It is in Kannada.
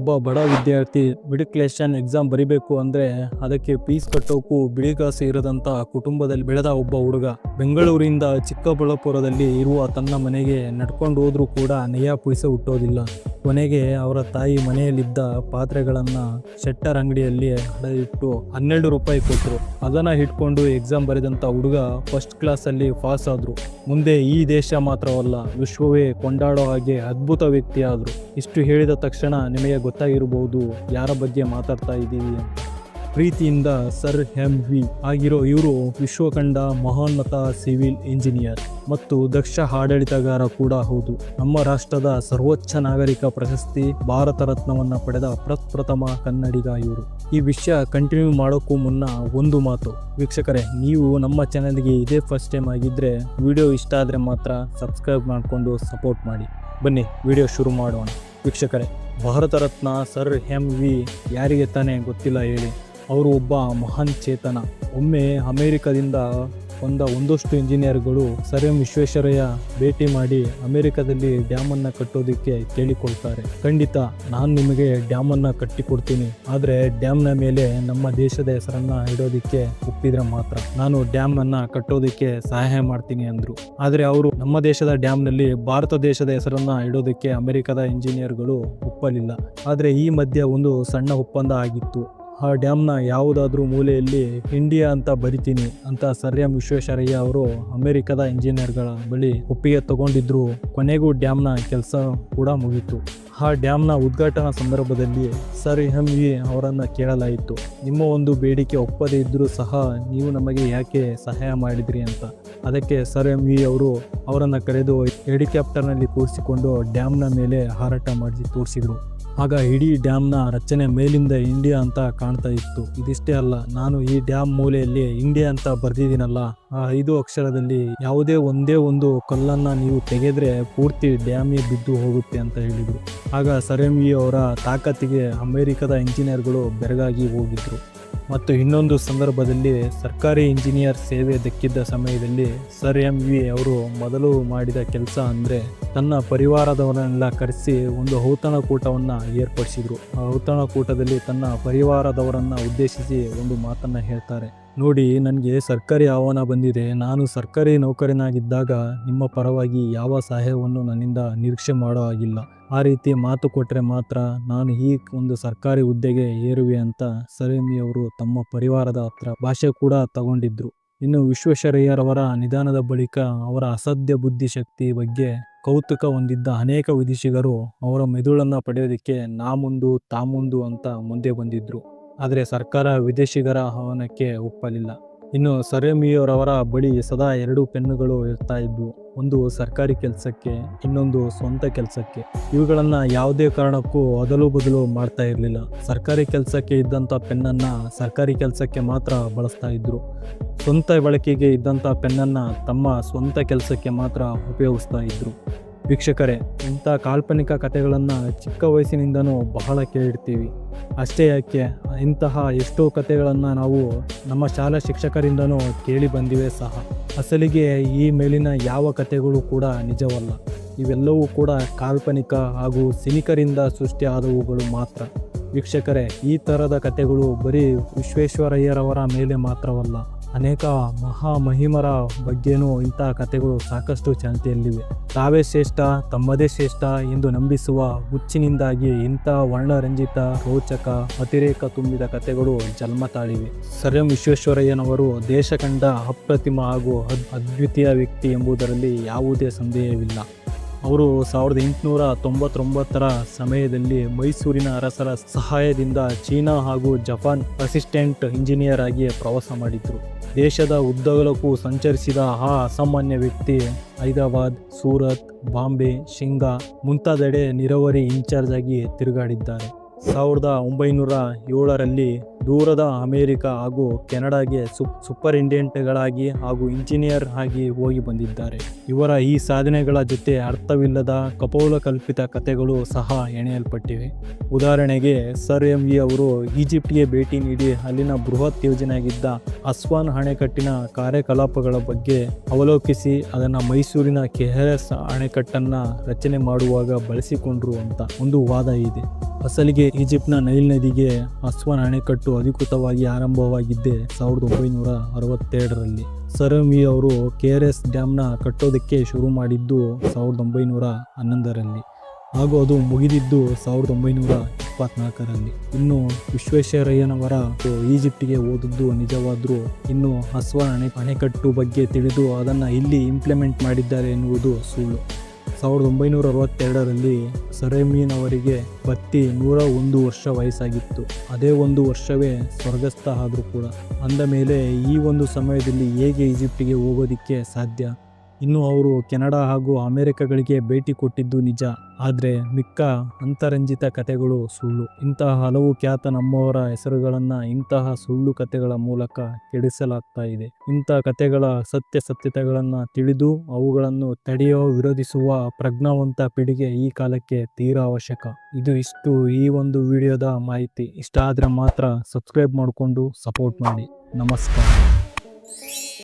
ಒಬ್ಬ ಬಡ ವಿದ್ಯಾರ್ಥಿ ಮೆಟ್ರಿಕ್ಯುಲೇಷನ್ ಎಕ್ಸಾಮ್ ಬರಿಬೇಕು ಅಂದ್ರೆ ಅದಕ್ಕೆ ಫೀಸ್ ಕಟ್ಟೋಕ್ಕೂ ಬಿಳಿ ಕಾಸು ಇರದಂತ ಕುಟುಂಬದಲ್ಲಿ ಬೆಳೆದ ಒಬ್ಬ ಹುಡುಗ ಬೆಂಗಳೂರಿಂದ ಚಿಕ್ಕಬಳ್ಳಾಪುರದಲ್ಲಿ ಇರುವ ತನ್ನ ಮನೆಗೆ ನಡ್ಕೊಂಡು ಹೋದ್ರೂ ಕೂಡ ನಯಾ ಪೈಸೆ ಹುಟ್ಟೋದಿಲ್ಲ. ಕೊನೆಗೆ ಅವರ ತಾಯಿ ಮನೆಯಲ್ಲಿದ್ದ ಪಾತ್ರೆಗಳನ್ನ ಶೆಟ್ಟರ್ ಅಂಗಡಿಯಲ್ಲಿ ಅಡವಿಟ್ಟು 12 ರೂಪಾಯಿ ಕೊಟ್ಟರು. ಅದನ್ನ ಇಟ್ಕೊಂಡು ಎಕ್ಸಾಮ್ ಬರೆದಂತ ಹುಡುಗ ಫಸ್ಟ್ ಕ್ಲಾಸ್ ಅಲ್ಲಿ ಪಾಸ್ ಆದ್ರು. ಮುಂದೆ ಈ ದೇಶ ಮಾತ್ರವಲ್ಲ, ವಿಶ್ವವೇ ಕೊಂಡಾಡೋ ಹಾಗೆ ಅದ್ಭುತ ವ್ಯಕ್ತಿ ಆದ್ರು. ಇಷ್ಟು ಹೇಳಿದ ತಕ್ಷಣ ನಿಮಗೆ ಗೊತ್ತಾಗಿರಬಹುದು ಯಾರ ಬಗ್ಗೆ ಮಾತಾಡ್ತಾ ಇದ್ದೀವಿ ಅಂತ. ಪ್ರೀತಿಯಿಂದ ಸರ್ ಎಂ.ವಿ. ಆಗಿರೋ ಇವರು ವಿಶ್ವ ಕಂಡ ಮಹೋನ್ನತ ಸಿವಿಲ್ ಇಂಜಿನಿಯರ್ ಮತ್ತು ದಕ್ಷ ಆಡಳಿತಗಾರ ಕೂಡ ಹೌದು. ನಮ್ಮ ರಾಷ್ಟ್ರದ ಸರ್ವೋಚ್ಚ ನಾಗರಿಕ ಪ್ರಶಸ್ತಿ ಭಾರತ ರತ್ನವನ್ನ ಪಡೆದ ಪ್ರಪ್ರಥಮ ಕನ್ನಡಿಗ ಇವರು. ಈ ವಿಷಯ ಕಂಟಿನ್ಯೂ ಮಾಡೋಕ್ಕೂ ಮುನ್ನ ಒಂದು ಮಾತು ವೀಕ್ಷಕರೇ, ನೀವು ನಮ್ಮ ಚಾನೆಲ್ಗೆ ಇದೇ ಫಸ್ಟ್ ಟೈಮ್ ಆಗಿದ್ರೆ ವಿಡಿಯೋ ಇಷ್ಟ ಆದರೆ ಮಾತ್ರ ಸಬ್ಸ್ಕ್ರೈಬ್ ಮಾಡಿಕೊಂಡು ಸಪೋರ್ಟ್ ಮಾಡಿ. ಬನ್ನಿ ವಿಡಿಯೋ ಶುರು ಮಾಡೋಣ. ವೀಕ್ಷಕರೇ, ಭಾರತ ರತ್ನ ಸರ್ ಎಂ.ವಿ. ಯಾರಿಗೆ ತಾನೇ ಗೊತ್ತಿಲ್ಲ ಹೇಳಿ. ಅವರು ಒಬ್ಬ ಮಹಾನ್ ಚೇತನ. ಒಮ್ಮೆ ಅಮೆರಿಕದಿಂದ ಬಂದ ಒಂದಷ್ಟು ಇಂಜಿನಿಯರ್ಗಳು ಸರ್ ಎಂ ವಿಶ್ವೇಶ್ವರಯ್ಯ ಭೇಟಿ ಮಾಡಿ ಅಮೆರಿಕದಲ್ಲಿ ಡ್ಯಾಮನ್ನು ಕಟ್ಟೋದಕ್ಕೆ ಕೇಳಿಕೊಳ್ತಾರೆ. ಖಂಡಿತ ನಾನು ನಿಮಗೆ ಡ್ಯಾಮನ್ನು ಕಟ್ಟಿಕೊಡ್ತೀನಿ, ಆದರೆ ಡ್ಯಾಮ್ನ ಮೇಲೆ ನಮ್ಮ ದೇಶದ ಹೆಸರನ್ನ ಇಡೋದಕ್ಕೆ ಒಪ್ಪಿದ್ರೆ ಮಾತ್ರ ನಾನು ಡ್ಯಾಮನ್ನು ಕಟ್ಟೋದಕ್ಕೆ ಸಹಾಯ ಮಾಡ್ತೀನಿ ಅಂದರು. ಆದರೆ ಅವರು ನಮ್ಮ ದೇಶದ ಡ್ಯಾಮ್ನಲ್ಲಿ ಭಾರತ ದೇಶದ ಹೆಸರನ್ನ ಇಡೋದಕ್ಕೆ ಅಮೆರಿಕದ ಇಂಜಿನಿಯರ್ಗಳು ಒಪ್ಪಲಿಲ್ಲ. ಆದರೆ ಈ ಮಧ್ಯೆ ಒಂದು ಸಣ್ಣ ಒಪ್ಪಂದ ಆಗಿತ್ತು. ಆ ಡ್ಯಾಮ್ನ ಯಾವುದಾದ್ರೂ ಮೂಲೆಯಲ್ಲಿ ಇಂಡಿಯಾ ಅಂತ ಬರಿತೀನಿ ಅಂತ ಸರ್ ಎಂ ವಿಶ್ವೇಶ್ವರಯ್ಯ ಅವರು ಅಮೆರಿಕದ ಇಂಜಿನಿಯರ್ಗಳ ಬಳಿ ಒಪ್ಪಿಗೆ ತಗೊಂಡಿದ್ರು. ಕೊನೆಗೂ ಡ್ಯಾಮ್ನ ಕೆಲಸ ಕೂಡ ಮುಗಿತು. ಆ ಡ್ಯಾಮ್ನ ಉದ್ಘಾಟನಾ ಸಂದರ್ಭದಲ್ಲಿ ಸರ್ ಎಂ.ವಿ. ಅವರನ್ನು ಕೇಳಲಾಯಿತು, ನಿಮ್ಮ ಒಂದು ಬೇಡಿಕೆ ಒಪ್ಪದೇ ಇದ್ದರೂ ಸಹ ನೀವು ನಮಗೆ ಯಾಕೆ ಸಹಾಯ ಮಾಡಿದ್ರಿ ಅಂತ. ಅದಕ್ಕೆ ಸರ್ ಎಂ.ವಿ. ಅವರು ಅವರನ್ನು ಕರೆದು ಹೆಲಿಕಾಪ್ಟರ್ನಲ್ಲಿ ಕೂರಿಸಿಕೊಂಡು ಡ್ಯಾಮ್ನ ಮೇಲೆ ಹಾರಾಟ ಮಾಡಿ ತೋರಿಸಿದರು. ಆಗ ಇಡೀ ಡ್ಯಾಮ್ನ ರಚನೆ ಮೇಲಿಂದ ಇಂಡಿಯಾ ಅಂತ ಕಾಣ್ತಾ ಇತ್ತು. ಇದಿಷ್ಟೇ ಅಲ್ಲ, ನಾನು ಈ ಡ್ಯಾಮ್ ಮೂಲೆಯಲ್ಲಿ ಇಂಡಿಯಾ ಅಂತ ಬರೆದಿದ್ದೀನಲ್ಲ, ಆ 5 ಅಕ್ಷರದಲ್ಲಿ ಯಾವುದೇ ಒಂದೇ ಒಂದು ಕಲ್ಲನ್ನು ನೀವು ತೆಗೆದ್ರೆ ಪೂರ್ತಿ ಡ್ಯಾಮೇ ಬಿದ್ದು ಹೋಗುತ್ತೆ ಅಂತ ಹೇಳಿದರು. ಆಗ ಸರ್ ಎಂ.ವಿ. ಅವರ ತಾಕತ್ತಿಗೆ ಅಮೆರಿಕದ ಇಂಜಿನಿಯರ್ಗಳು ಬೆರಗಾಗಿ ಹೋಗಿದ್ರು. ಮತ್ತು ಇನ್ನೊಂದು ಸಂದರ್ಭದಲ್ಲಿ ಸರ್ಕಾರಿ ಇಂಜಿನಿಯರ್ ಸೇವೆ ದಕ್ಕಿದ್ದ ಸಮಯದಲ್ಲಿ ಸರ್ ಎಂ.ವಿ. ಅವರು ಮೊದಲು ಮಾಡಿದ ಕೆಲಸ ಅಂದರೆ ತನ್ನ ಪರಿವಾರದವರನ್ನೆಲ್ಲ ಕರೆಸಿ ಒಂದು ಔತಣಕೂಟವನ್ನು ಏರ್ಪಡಿಸಿದ್ರು. ಆ ಔತಣಕೂಟದಲ್ಲಿ ತನ್ನ ಪರಿವಾರದವರನ್ನು ಉದ್ದೇಶಿಸಿ ಒಂದು ಮಾತನ್ನು ಹೇಳ್ತಾರೆ. ನೋಡಿ, ನನಗೆ ಸರ್ಕಾರಿ ಆಹ್ವಾನ ಬಂದಿದೆ. ನಾನು ಸರ್ಕಾರಿ ನೌಕರನಾಗಿದ್ದಾಗ ನಿಮ್ಮ ಪರವಾಗಿ ಯಾವ ಸಹಾಯವನ್ನು ನನ್ನಿಂದ ನಿರೀಕ್ಷೆ ಮಾಡೋ ಹಾಗಿಲ್ಲ. ಆ ರೀತಿ ಮಾತು ಕೊಟ್ಟರೆ ಮಾತ್ರ ನಾನು ಈ ಒಂದು ಸರ್ಕಾರಿ ಹುದ್ದೆಗೆ ಏರುವೆ ಅಂತ ಸರ್ ಎಂ.ವಿ. ಅವರು ತಮ್ಮ ಪರಿವಾರದ ಹತ್ರ ಭಾಷೆ ಕೂಡ ತಗೊಂಡಿದ್ರು. ಇನ್ನು ವಿಶ್ವೇಶ್ವರಯ್ಯರವರ ನಿಧನದ ಬಳಿಕ ಅವರ ಅಸಾಧ್ಯ ಬುದ್ಧಿಶಕ್ತಿ ಬಗ್ಗೆ ಕೌತುಕ ಹೊಂದಿದ್ದ ಅನೇಕ ವಿದೇಶಿಗರು ಅವರ ಮೆದುಳನ್ನು ಪಡೆಯೋದಕ್ಕೆ ನಾ ಮುಂದು ತಾ ಮುಂದು ಅಂತ ಮುಂದೆ ಬಂದಿದ್ರು. ಆದರೆ ಸರ್ಕಾರ ವಿದೇಶಿಗರ ಆಹ್ವಾನಕ್ಕೆ ಒಪ್ಪಲಿಲ್ಲ. ಇನ್ನು ಸರ್ ಎಂ.ವಿ. ಅವರವರ ಬಳಿ ಸದಾ 2 ಪೆನ್ನುಗಳು ಇರ್ತಾ ಇದ್ವು. ಒಂದು ಸರ್ಕಾರಿ ಕೆಲಸಕ್ಕೆ, ಇನ್ನೊಂದು ಸ್ವಂತ ಕೆಲಸಕ್ಕೆ. ಇವುಗಳನ್ನು ಯಾವುದೇ ಕಾರಣಕ್ಕೂ ಅದಲು ಬದಲು ಮಾಡ್ತಾ ಇರಲಿಲ್ಲ. ಸರ್ಕಾರಿ ಕೆಲಸಕ್ಕೆ ಇದ್ದಂಥ ಪೆನ್ನನ್ನು ಸರ್ಕಾರಿ ಕೆಲಸಕ್ಕೆ ಮಾತ್ರ ಬಳಸ್ತಾ ಇದ್ರು. ಸ್ವಂತ ಬಳಕೆಗೆ ಇದ್ದಂಥ ಪೆನ್ನನ್ನು ತಮ್ಮ ಸ್ವಂತ ಕೆಲಸಕ್ಕೆ ಮಾತ್ರ ಉಪಯೋಗಿಸ್ತಾ ಇದ್ರು. ವೀಕ್ಷಕರೇ, ಇಂಥ ಕಾಲ್ಪನಿಕ ಕಥೆಗಳನ್ನು ಚಿಕ್ಕ ವಯಸ್ಸಿನಿಂದನೂ ಬಹಳ ಕೇಳಿರ್ತೀವಿ. ಅಷ್ಟೇ ಯಾಕೆ, ಇಂತಹ ಎಷ್ಟೋ ಕಥೆಗಳನ್ನು ನಾವು ನಮ್ಮ ಶಾಲಾ ಶಿಕ್ಷಕರಿಂದನೂ ಕೇಳಿ ಬಂದಿವೆ ಸಹ. ಅಸಲಿಗೆ ಈ ಮೇಲಿನ ಯಾವ ಕಥೆಗಳು ಕೂಡ ನಿಜವಲ್ಲ. ಇವೆಲ್ಲವೂ ಕೂಡ ಕಾಲ್ಪನಿಕ ಹಾಗೂ ಸಿನಿಕರಿಂದ ಸೃಷ್ಟಿಯಾದವುಗಳು ಮಾತ್ರ. ವೀಕ್ಷಕರೇ, ಈ ಥರದ ಕಥೆಗಳು ಬರೀ ವಿಶ್ವೇಶ್ವರಯ್ಯರವರ ಮೇಲೆ ಮಾತ್ರವಲ್ಲ, ಅನೇಕ ಮಹಿಮರ ಬಗ್ಗೆನೂ ಇಂಥ ಕಥೆಗಳು ಸಾಕಷ್ಟು ಚಾಲ್ತಿಯಲ್ಲಿವೆ. ತಾವೇ ಶ್ರೇಷ್ಠ, ತಮ್ಮದೇ ಶ್ರೇಷ್ಠ ಎಂದು ನಂಬಿಸುವ ಹುಚ್ಚಿನಿಂದಾಗಿ ಇಂಥ ವರ್ಣರಂಜಿತ, ರೋಚಕ, ಅತಿರೇಕ ತುಂಬಿದ ಕಥೆಗಳು ಜನ್ಮ ತಾಳಿವೆ. ಸರ್ ಎಂ ವಿಶ್ವೇಶ್ವರಯ್ಯನವರು ದೇಶ ಕಂಡ ಅಪ್ರತಿಮ ಹಾಗೂ ಅದ್ವಿತೀಯ ವ್ಯಕ್ತಿ ಎಂಬುದರಲ್ಲಿ ಯಾವುದೇ ಸಂದೇಹವಿಲ್ಲ. ಅವರು 1899ರ ಸಮಯದಲ್ಲಿ ಮೈಸೂರಿನ ಅರಸರ ಸಹಾಯದಿಂದ ಚೀನಾ ಹಾಗೂ ಜಪಾನ್ ಅಸಿಸ್ಟೆಂಟ್ ಇಂಜಿನಿಯರ್ ಆಗಿ ಪ್ರವಾಸ ಮಾಡಿದ್ರು. ದೇಶದ ಉದ್ದಗಲಕ್ಕೂ ಸಂಚರಿಸಿದ ಆ ಅಸಾಮಾನ್ಯ ವ್ಯಕ್ತಿ ಹೈದರಾಬಾದ್, ಸೂರತ್, ಬಾಂಬೆ, ಶಿಂಗಾ ಮುಂತಾದೆಡೆ ನೀರಾವರಿ ಇನ್ಚಾರ್ಜ್ ಆಗಿ ತಿರುಗಾಡಿದ್ದಾರೆ. 1907ರಲ್ಲಿ ದೂರದ ಅಮೆರಿಕ ಹಾಗೂ ಕೆನಡಾಗೆ ಸೂಪರಿಂಟೆಂಡೆಂಟ್ಗಳಾಗಿ ಹಾಗೂ ಇಂಜಿನಿಯರ್ ಆಗಿ ಹೋಗಿ ಬಂದಿದ್ದಾರೆ. ಇವರ ಈ ಸಾಧನೆಗಳ ಜೊತೆ ಅರ್ಥವಿಲ್ಲದ ಕಪೋಲಕಲ್ಪಿತ ಕಥೆಗಳು ಸಹ ಎಣೆಯಲ್ಪಟ್ಟಿವೆ. ಉದಾಹರಣೆಗೆ ಸರ್ ಎಂ.ವಿ. ಅವರು ಈಜಿಪ್ಟ್ಗೆ ಭೇಟಿ ನೀಡಿ ಅಲ್ಲಿನ ಬೃಹತ್ ಯೋಜನೆಯಾಗಿದ್ದ ಅಸ್ವಾನ್ ಅಣೆಕಟ್ಟಿನ ಕಾರ್ಯಕಲಾಪಗಳ ಬಗ್ಗೆ ಅವಲೋಕಿಸಿ ಅದನ್ನು ಮೈಸೂರಿನ KRS ಅಣೆಕಟ್ಟನ್ನು ರಚನೆ ಮಾಡುವಾಗ ಬಳಸಿಕೊಂಡ್ರು ಅಂತ ಒಂದು ವಾದ ಇದೆ. ಅಸಲಿಗೆ ಈಜಿಪ್ಟ್ನ ನೈಲ್ ನದಿಗೆ ಅಸ್ವಾನ್ ಅಣೆಕಟ್ಟು ಅಧಿಕೃತವಾಗಿ ಆರಂಭವಾಗಿದ್ದೇ 1962ರಲ್ಲಿ. ಸರಮಿ ಅವರು KRS ಡ್ಯಾಮ್ನ ಕಟ್ಟೋದಕ್ಕೆ ಶುರು ಮಾಡಿದ್ದು 1911ರಲ್ಲಿ ಹಾಗೂ ಅದು ಮುಗಿದಿದ್ದು 1924ರಲ್ಲಿ. ಇನ್ನು ವಿಶ್ವೇಶ್ವರಯ್ಯನವರ ಈಜಿಪ್ಟಿಗೆ ಹೋದದ್ದು ನಿಜವಾದರೂ ಇನ್ನು ಅಸ್ವಾನ್ ಅಣೆಕಟ್ಟು ಬಗ್ಗೆ ತಿಳಿದು ಅದನ್ನು ಇಲ್ಲಿ ಇಂಪ್ಲಿಮೆಂಟ್ ಮಾಡಿದ್ದಾರೆ ಎನ್ನುವುದು ಸುಳ್ಳು. 1962ರಲ್ಲಿ ಸರೇಮಿನವರಿಗೆ ಬತ್ತಿ 101 ವರ್ಷ ವಯಸ್ಸಾಗಿತ್ತು. ಅದೇ ಒಂದು ವರ್ಷವೇ ಸ್ವರ್ಗಸ್ಥ ಆದರೂ ಕೂಡ. ಅಂದ ಮೇಲೆ ಈ ಒಂದು ಸಮಯದಲ್ಲಿ ಹೇಗೆ ಈಜಿಪ್ಟಿಗೆ ಹೋಗೋದಿಕ್ಕೆ ಸಾಧ್ಯ? ಇನ್ನು ಅವರು ಕೆನಡಾ ಹಾಗೂ ಅಮೆರಿಕಗಳಿಗೆ ಭೇಟಿ ಕೊಟ್ಟಿದ್ದು ನಿಜ, ಆದರೆ ಮಿಕ್ಕ ಅಂತರಂಜಿತ ಕಥೆಗಳು ಸುಳ್ಳು. ಇಂತಹ ಹಲವು ಖ್ಯಾತ ನಮ್ಮವರ ಹೆಸರುಗಳನ್ನು ಇಂತಹ ಸುಳ್ಳು ಕಥೆಗಳ ಮೂಲಕ ಕೆಡಿಸಲಾಗ್ತಾ ಇದೆ. ಇಂತಹ ಕಥೆಗಳ ಸತ್ಯತೆಗಳನ್ನು ತಿಳಿದು ಅವುಗಳನ್ನು ತಡೆಯೋ ವಿರೋಧಿಸುವ ಪ್ರಜ್ಞಾವಂತ ಪೀಳಿಗೆ ಈ ಕಾಲಕ್ಕೆ ತೀರಾ ಅವಶ್ಯಕ. ಇಷ್ಟು ಈ ಒಂದು ವಿಡಿಯೋದ ಮಾಹಿತಿ. ಇಷ್ಟ ಆದರೆ ಮಾತ್ರ ಸಬ್ಸ್ಕ್ರೈಬ್ ಮಾಡಿಕೊಂಡು ಸಪೋರ್ಟ್ ಮಾಡಿ. ನಮಸ್ಕಾರ.